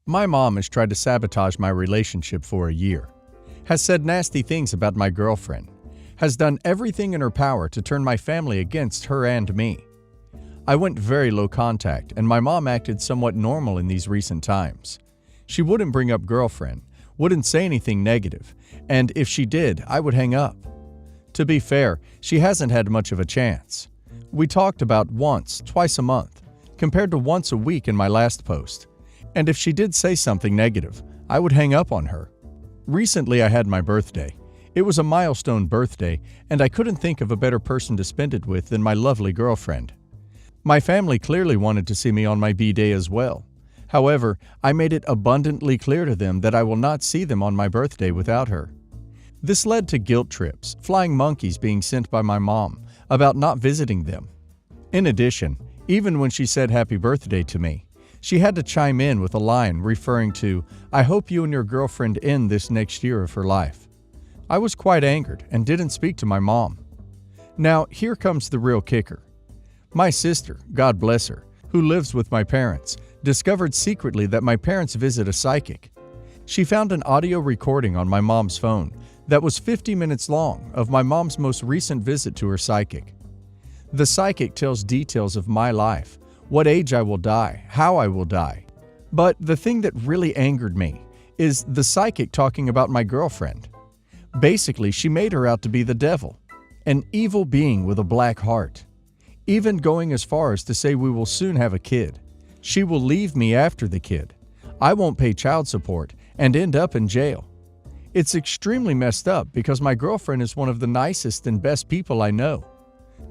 My mom has tried to sabotage my relationship for a year, has said nasty things about my girlfriend, has done everything in her power to turn my family against her and me. I went very low contact, and my mom acted somewhat normal in these recent times. She wouldn't bring up girlfriend, wouldn't say anything negative, and if she did, I would hang up. To be fair, she hasn't had much of a chance. We talked about once, twice a month, compared to once a week in my last post. And if she did say something negative, I would hang up on her. Recently I had my birthday. It was a milestone birthday, and I couldn't think of a better person to spend it with than my lovely girlfriend. My family clearly wanted to see me on my B-day as well. However, I made it abundantly clear to them that I will not see them on my birthday without her. This led to guilt trips, flying monkeys being sent by my mom about not visiting them. In addition, even when she said happy birthday to me, she had to chime in with a line referring to, "I hope you and your girlfriend end this next year of her life." I was quite angered and didn't speak to my mom. Now, here comes the real kicker. My sister, God bless her, who lives with my parents, discovered secretly that my parents visit a psychic. She found an audio recording on my mom's phone that was 50 minutes long of my mom's most recent visit to her psychic. The psychic tells details of my life, what age I will die, how I will die. But the thing that really angered me is the psychic talking about my girlfriend. Basically, she made her out to be the devil, an evil being with a black heart, even going as far as to say we will soon have a kid. She will leave me after the kid. I won't pay child support and end up in jail. It's extremely messed up because my girlfriend is one of the nicest and best people I know.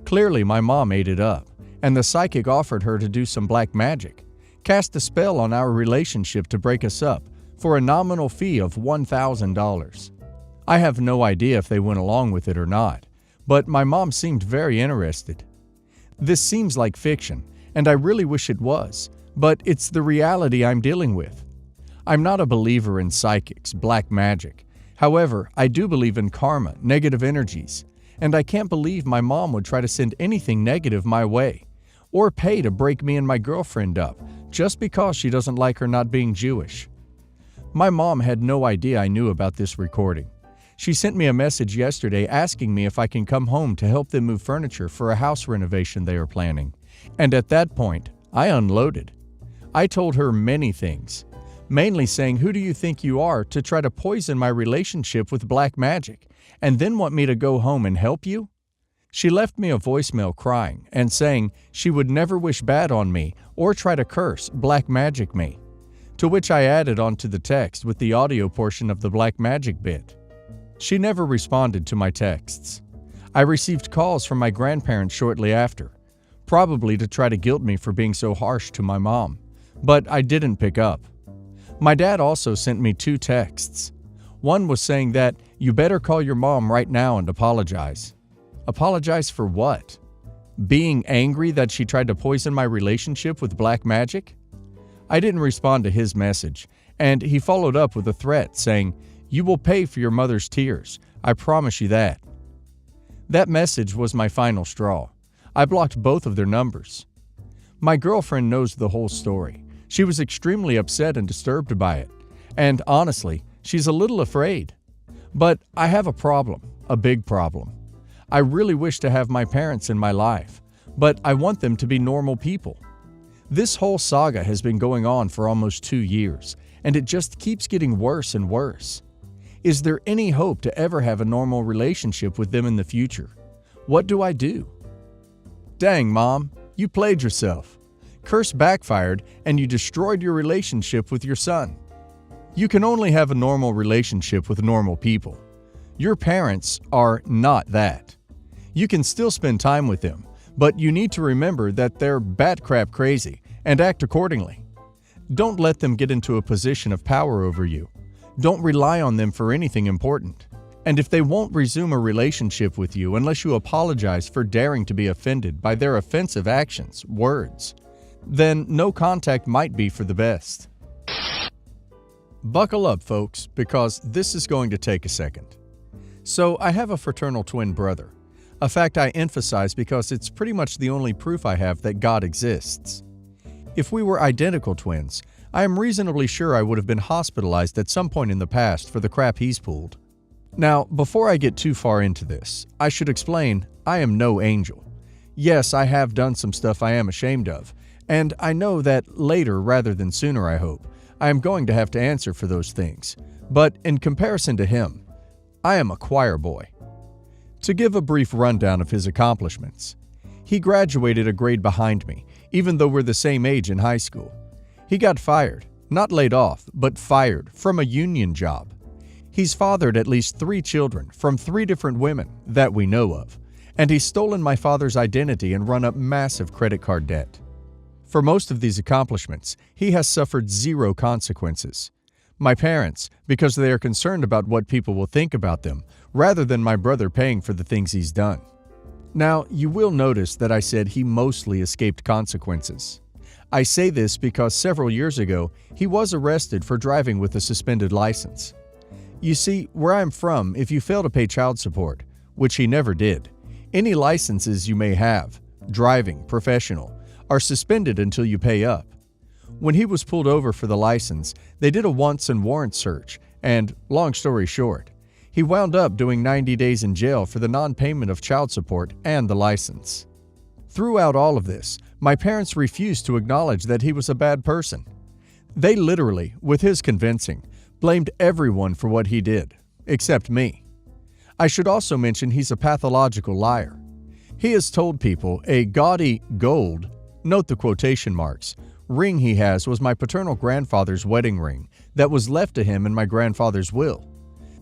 Clearly, my mom ate it up, and the psychic offered her to do some black magic, cast a spell on our relationship to break us up for a nominal fee of $1,000. I have no idea if they went along with it or not, but my mom seemed very interested. This seems like fiction, and I really wish it was, but it's the reality I'm dealing with. I'm not a believer in psychics, black magic. However, I do believe in karma, negative energies, and I can't believe my mom would try to send anything negative my way, or pay to break me and my girlfriend up, just because she doesn't like her not being Jewish. My mom had no idea I knew about this recording. She sent me a message yesterday asking me if I can come home to help them move furniture for a house renovation they are planning, and at that point, I unloaded. I told her many things, mainly saying, "Who do you think you are to try to poison my relationship with black magic, and then want me to go home and help you?" She left me a voicemail crying and saying she would never wish bad on me or try to curse, black magic me, to which I added onto the text with the audio portion of the black magic bit. She never responded to my texts. I received calls from my grandparents shortly after, probably to try to guilt me for being so harsh to my mom, but I didn't pick up. My dad also sent me 2 texts. One was saying that, "You better call your mom right now and apologize." Apologize for what? Being angry that she tried to poison my relationship with black magic? I didn't respond to his message, and he followed up with a threat saying, "You will pay for your mother's tears. I promise you that." That message was my final straw. I blocked both of their numbers. My girlfriend knows the whole story. She was extremely upset and disturbed by it, and honestly, she's a little afraid. But I have a problem, a big problem. I really wish to have my parents in my life, but I want them to be normal people. This whole saga has been going on for almost 2 years, and it just keeps getting worse and worse. Is there any hope to ever have a normal relationship with them in the future? What do I do? Dang, Mom, you played yourself. Curse backfired and you destroyed your relationship with your son. You can only have a normal relationship with normal people. Your parents are not that. You can still spend time with them, but you need to remember that they're bat-crap crazy and act accordingly. Don't let them get into a position of power over you. Don't rely on them for anything important. And if they won't resume a relationship with you unless you apologize for daring to be offended by their offensive actions, words, then no contact might be for the best. Buckle up, folks, because this is going to take a second. So I have a fraternal twin brother, a fact I emphasize because it's pretty much the only proof I have that God exists. If we were identical twins, I am reasonably sure I would have been hospitalized at some point in the past for the crap he's pulled. Now, before I get too far into this, I should explain I am no angel. Yes, I have done some stuff I am ashamed of, and I know that later rather than sooner, I hope, I am going to have to answer for those things. But in comparison to him, I am a choir boy. To give a brief rundown of his accomplishments, he graduated a grade behind me, even though we're the same age in high school. He got fired, not laid off, but fired from a union job. He's fathered at least 3 children from 3 different women that we know of, and he's stolen my father's identity and run up massive credit card debt. For most of these accomplishments, he has suffered 0 consequences. My parents, because they are concerned about what people will think about them, rather than my brother paying for the things he's done. Now, you will notice that I said he mostly escaped consequences. I say this because several years ago, he was arrested for driving with a suspended license. You see, where I'm from, if you fail to pay child support, which he never did, any licenses you may have, driving, professional, are suspended until you pay up. When he was pulled over for the license, they did a wants and warrants search, and, long story short, he wound up doing 90 days in jail for the non-payment of child support and the license. Throughout all of this, my parents refused to acknowledge that he was a bad person. They literally, with his convincing, blamed everyone for what he did, except me. I should also mention he's a pathological liar. He has told people a gaudy gold, note the quotation marks, ring he has was my paternal grandfather's wedding ring that was left to him in my grandfather's will.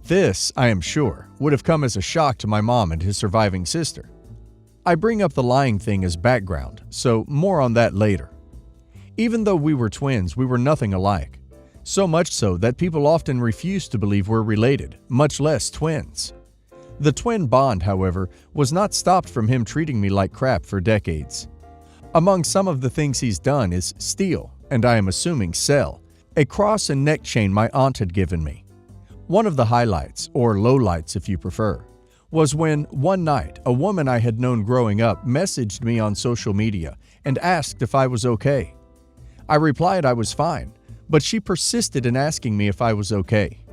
This, I am sure, would have come as a shock to my mom and his surviving sister. I bring up the lying thing as background, so more on that later. Even though we were twins, we were nothing alike. So much so that people often refuse to believe we're related, much less twins. The twin bond, however, was not stopped from him treating me like crap for decades. Among some of the things he's done is steal, and I am assuming sell, a cross and neck chain my aunt had given me. One of the highlights, or lowlights if you prefer, was when, one night, a woman I had known growing up messaged me on social media and asked if I was okay. I replied I was fine, but she persisted in asking me if I was okay.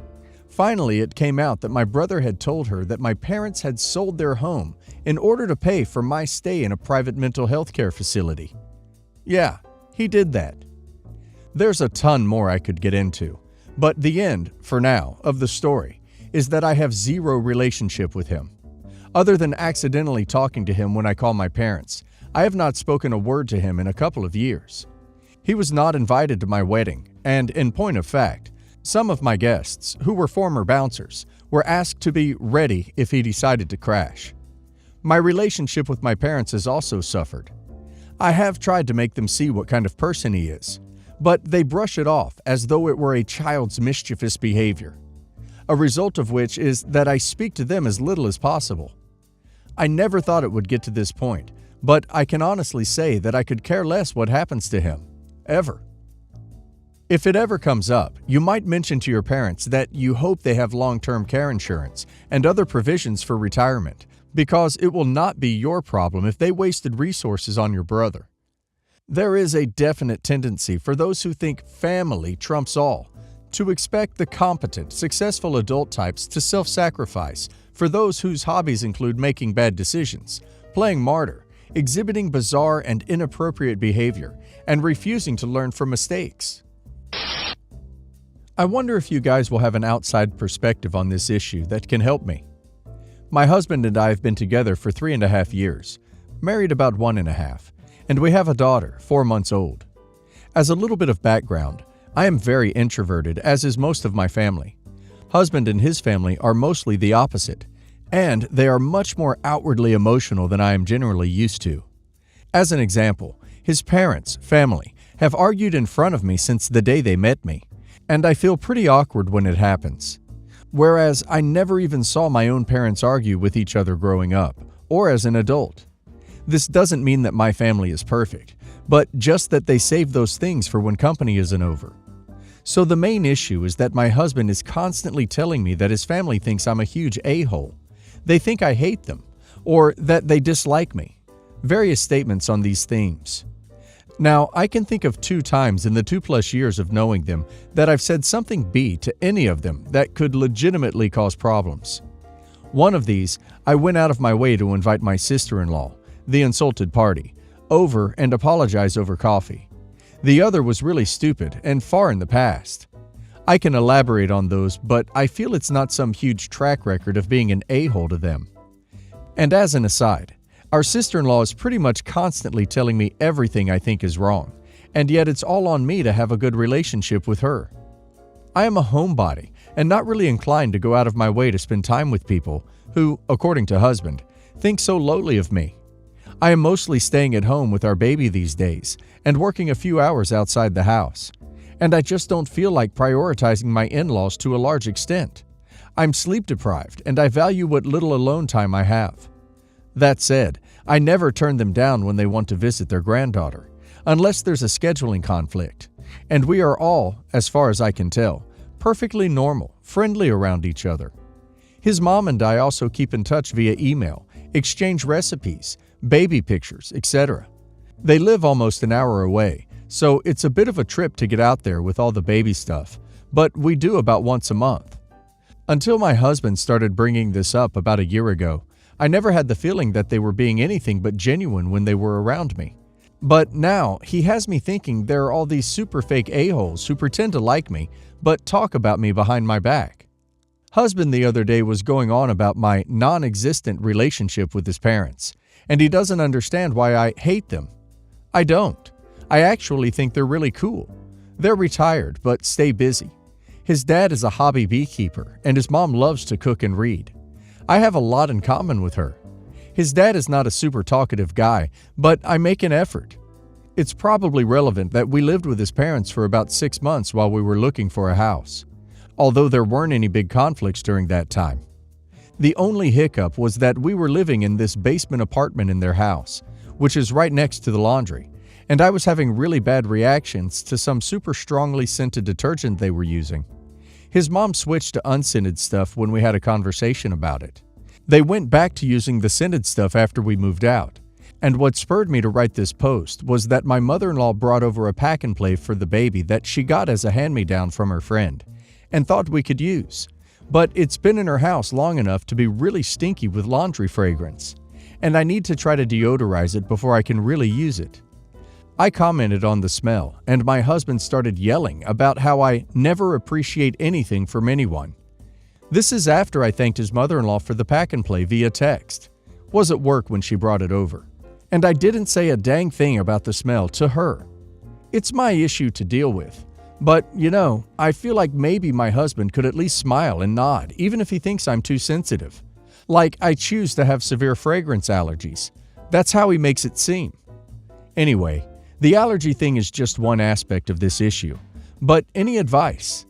Finally, it came out that my brother had told her that my parents had sold their home in order to pay for my stay in a private mental health care facility. Yeah, he did that. There's a ton more I could get into, but the end, for now, of the story is that I have 0 relationship with him. Other than accidentally talking to him when I call my parents, I have not spoken a word to him in a couple of years. He was not invited to my wedding, and in point of fact, some of my guests, who were former bouncers, were asked to be ready if he decided to crash. My relationship with my parents has also suffered. I have tried to make them see what kind of person he is, but they brush it off as though it were a child's mischievous behavior. A result of which is that I speak to them as little as possible. I never thought it would get to this point, but I can honestly say that I could care less what happens to him, ever. If it ever comes up, you might mention to your parents that you hope they have long-term care insurance and other provisions for retirement, because it will not be your problem if they wasted resources on your brother. There is a definite tendency for those who think family trumps all to expect the competent, successful adult types to self-sacrifice for those whose hobbies include making bad decisions, playing martyr, exhibiting bizarre and inappropriate behavior, and refusing to learn from mistakes. I wonder if you guys will have an outside perspective on this issue that can help me. My husband and I have been together for 3.5 years, married about 1.5, and we have a daughter, 4 months old. As a little bit of background, I am very introverted, as is most of my family. Husband and his family are mostly the opposite, and they are much more outwardly emotional than I am generally used to. As an example, his parents, family, have argued in front of me since the day they met me, and I feel pretty awkward when it happens. Whereas I never even saw my own parents argue with each other growing up, or as an adult. This doesn't mean that my family is perfect, but just that they save those things for when company isn't over. So the main issue is that my husband is constantly telling me that his family thinks I'm a huge a-hole. They think I hate them, or that they dislike me. Various statements on these themes. Now, I can think of 2 times in the 2+ years of knowing them that I've said something B to any of them that could legitimately cause problems. One of these, I went out of my way to invite my sister-in-law, the insulted party, over and apologize over coffee. The other was really stupid and far in the past. I can elaborate on those, but I feel it's not some huge track record of being an a-hole to them. And as an aside, our sister-in-law is pretty much constantly telling me everything I think is wrong, and yet it's all on me to have a good relationship with her. I am a homebody and not really inclined to go out of my way to spend time with people who, according to husband, think so lowly of me. I am mostly staying at home with our baby these days and working a few hours outside the house, and I just don't feel like prioritizing my in-laws to a large extent. I'm sleep deprived and I value what little alone time I have. That said, I never turn them down when they want to visit their granddaughter, unless there's a scheduling conflict, and we are all, as far as I can tell, perfectly normal, friendly around each other. His mom and I also keep in touch via email, exchange recipes, baby pictures, etc. They live almost an hour away, so it's a bit of a trip to get out there with all the baby stuff, but we do about once a month. Until my husband started bringing this up about a year ago, I never had the feeling that they were being anything but genuine when they were around me. But now, he has me thinking there are all these super fake a-holes who pretend to like me, but talk about me behind my back. Husband the other day was going on about my non-existent relationship with his parents, and he doesn't understand why I hate them. I don't. I actually think they're really cool. They're retired, but stay busy. His dad is a hobby beekeeper, and his mom loves to cook and read. I have a lot in common with her. His dad is not a super talkative guy, but I make an effort. It's probably relevant that we lived with his parents for about 6 months while we were looking for a house, although there weren't any big conflicts during that time. The only hiccup was that we were living in this basement apartment in their house, which is right next to the laundry, and I was having really bad reactions to some super strongly scented detergent they were using. His mom switched to unscented stuff when we had a conversation about it. They went back to using the scented stuff after we moved out. And what spurred me to write this post was that my mother-in-law brought over a pack-and-play for the baby that she got as a hand-me-down from her friend and thought we could use. But it's been in her house long enough to be really stinky with laundry fragrance, and I need to try to deodorize it before I can really use it. I commented on the smell, and my husband started yelling about how I never appreciate anything from anyone. This is after I thanked his mother-in-law for the pack-and-play via text. Was at work when she brought it over. And I didn't say a dang thing about the smell to her. It's my issue to deal with. But, I feel like maybe my husband could at least smile and nod, even if he thinks I'm too sensitive. Like I choose to have severe fragrance allergies. That's how he makes it seem. Anyway, the allergy thing is just one aspect of this issue. But any advice?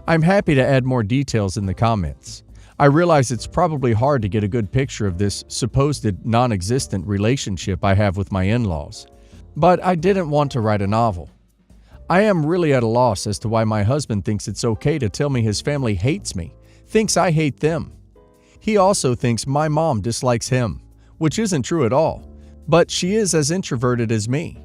I'm happy to add more details in the comments. I realize it's probably hard to get a good picture of this supposed non-existent relationship I have with my in-laws, but I didn't want to write a novel. I am really at a loss as to why my husband thinks it's okay to tell me his family hates me, thinks I hate them. He also thinks my mom dislikes him, which isn't true at all, but she is as introverted as me.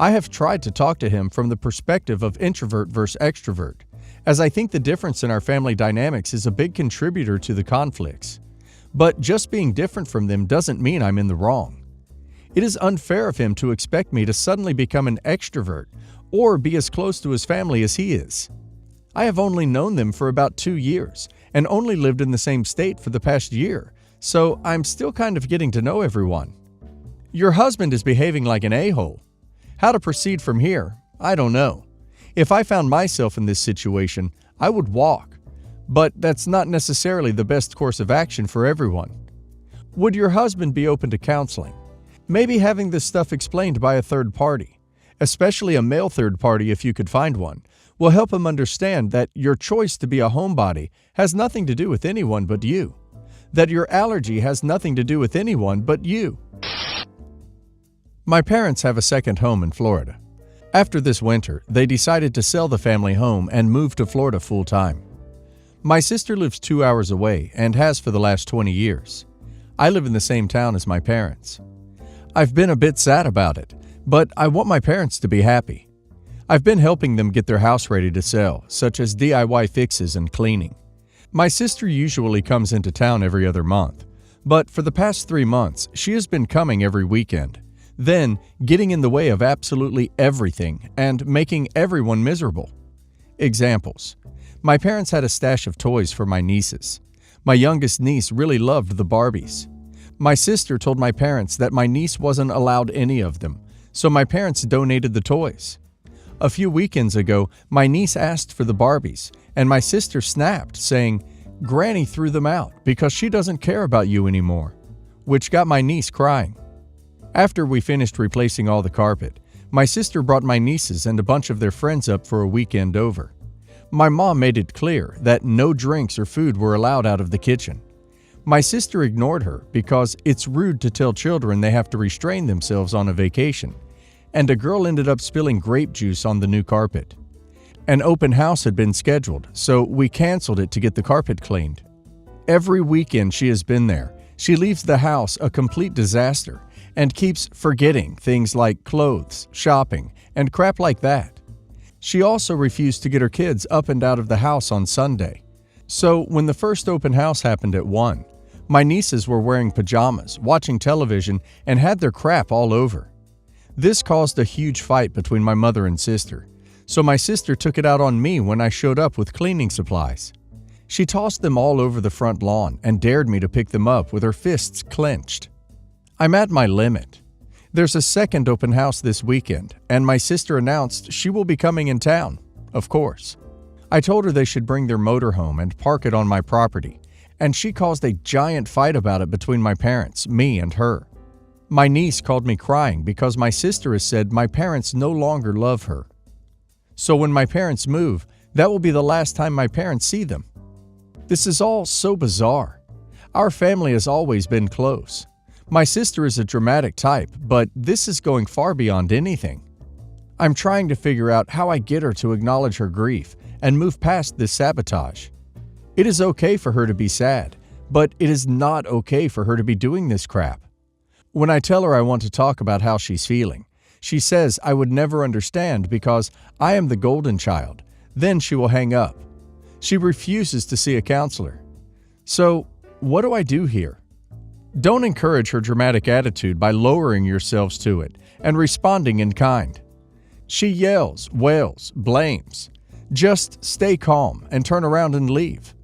I have tried to talk to him from the perspective of introvert versus extrovert, as I think the difference in our family dynamics is a big contributor to the conflicts. But just being different from them doesn't mean I'm in the wrong. It is unfair of him to expect me to suddenly become an extrovert or be as close to his family as he is. I have only known them for about 2 years and only lived in the same state for the past year, so I'm still kind of getting to know everyone. Your husband is behaving like an a-hole. How to proceed from here, I don't know. If I found myself in this situation, I would walk. But that's not necessarily the best course of action for everyone. Would your husband be open to counseling? Maybe having this stuff explained by a third party, especially a male third party if you could find one, will help him understand that your choice to be a homebody has nothing to do with anyone but you. That your allergy has nothing to do with anyone but you. My parents have a second home in Florida. After this winter, they decided to sell the family home and move to Florida full-time. My sister lives 2 hours away and has for the last 20 years. I live in the same town as my parents. I've been a bit sad about it, But I want my parents to be happy. I've been helping them get their house ready to sell, such as DIY fixes and cleaning. My sister usually comes into town every other month, but for the past 3 months, she has been coming every weekend, then getting in the way of absolutely everything and making everyone miserable. Examples. My parents had a stash of toys for my nieces. My youngest niece really loved the Barbies. My sister told my parents that my niece wasn't allowed any of them, so my parents donated the toys. A few weekends ago, my niece asked for the Barbies, and my sister snapped, saying, "Granny threw them out because she doesn't care about you anymore," which got my niece crying. After we finished replacing all the carpet, my sister brought my nieces and a bunch of their friends up for a weekend over. My mom made it clear that no drinks or food were allowed out of the kitchen. My sister ignored her because it's rude to tell children they have to restrain themselves on a vacation, and a girl ended up spilling grape juice on the new carpet. An open house had been scheduled, so we canceled it to get the carpet cleaned. Every weekend she has been there, she leaves the house a complete disaster and keeps forgetting things like clothes, shopping, and crap like that. She also refused to get her kids up and out of the house on Sunday. So when the first open house happened at 1, my nieces were wearing pajamas, watching television, and had their crap all over. This caused a huge fight between my mother and sister, so my sister took it out on me when I showed up with cleaning supplies. She tossed them all over the front lawn and dared me to pick them up with her fists clenched. I'm at my limit. There's a second open house this weekend, and my sister announced she will be coming in town, of course. I told her they should bring their motorhome and park it on my property, and she caused a giant fight about it between my parents, me, and her. My niece called me crying because my sister has said my parents no longer love her. So when my parents move, that will be the last time my parents see them. This is all so bizarre. Our family has always been close. My sister is a dramatic type, but this is going far beyond anything. I'm trying to figure out how I get her to acknowledge her grief and move past this sabotage. It is okay for her to be sad, but it is not okay for her to be doing this crap. When I tell her I want to talk about how she's feeling, she says I would never understand because I am the golden child. Then she will hang up. She refuses to see a counselor. So, what do I do here? Don't encourage her dramatic attitude by lowering yourselves to it and responding in kind. She yells, wails, blames. Just stay calm and turn around and leave.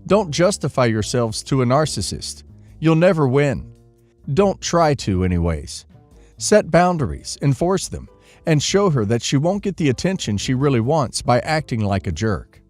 Don't justify yourselves to a narcissist. You'll never win. Don't try to anyways. Set boundaries, enforce them, and show her that she won't get the attention she really wants by acting like a jerk.